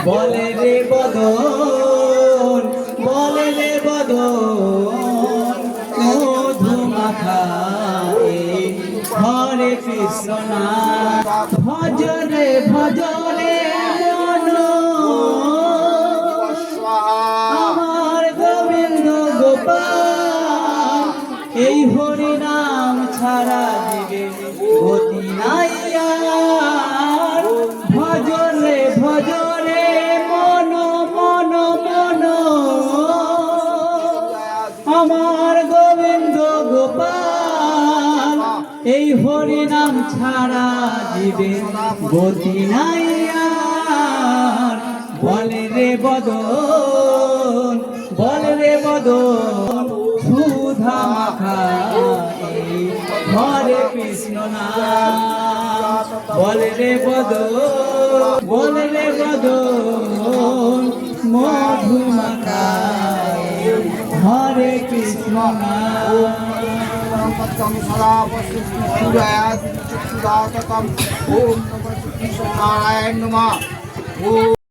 বলে রে বদন, বলে রে বদন, মধু মাখায়ে হরে কৃষ্ণ নাম। ভজরে ভজরে মন আমার গোবিন্দ গোপাল, এই হরি নাম ছাড়া দিবে গতি নাই আর। ভজরে ভজরে মন মন মন আমার গোবিন্দ গোপাল, এই হরি নাম ছাড়া দিবে গতি নাই আর। বলে রে বদন, বলে রে বদন, সুধা মাখায়ে হরে কৃষ্ণ নাম। বলে রে বদন, বলে রে বদন, মধু মাখায়ে হরে কৃষ্ণ নাম। ওম নমঃ নারায়ণ নমঃ।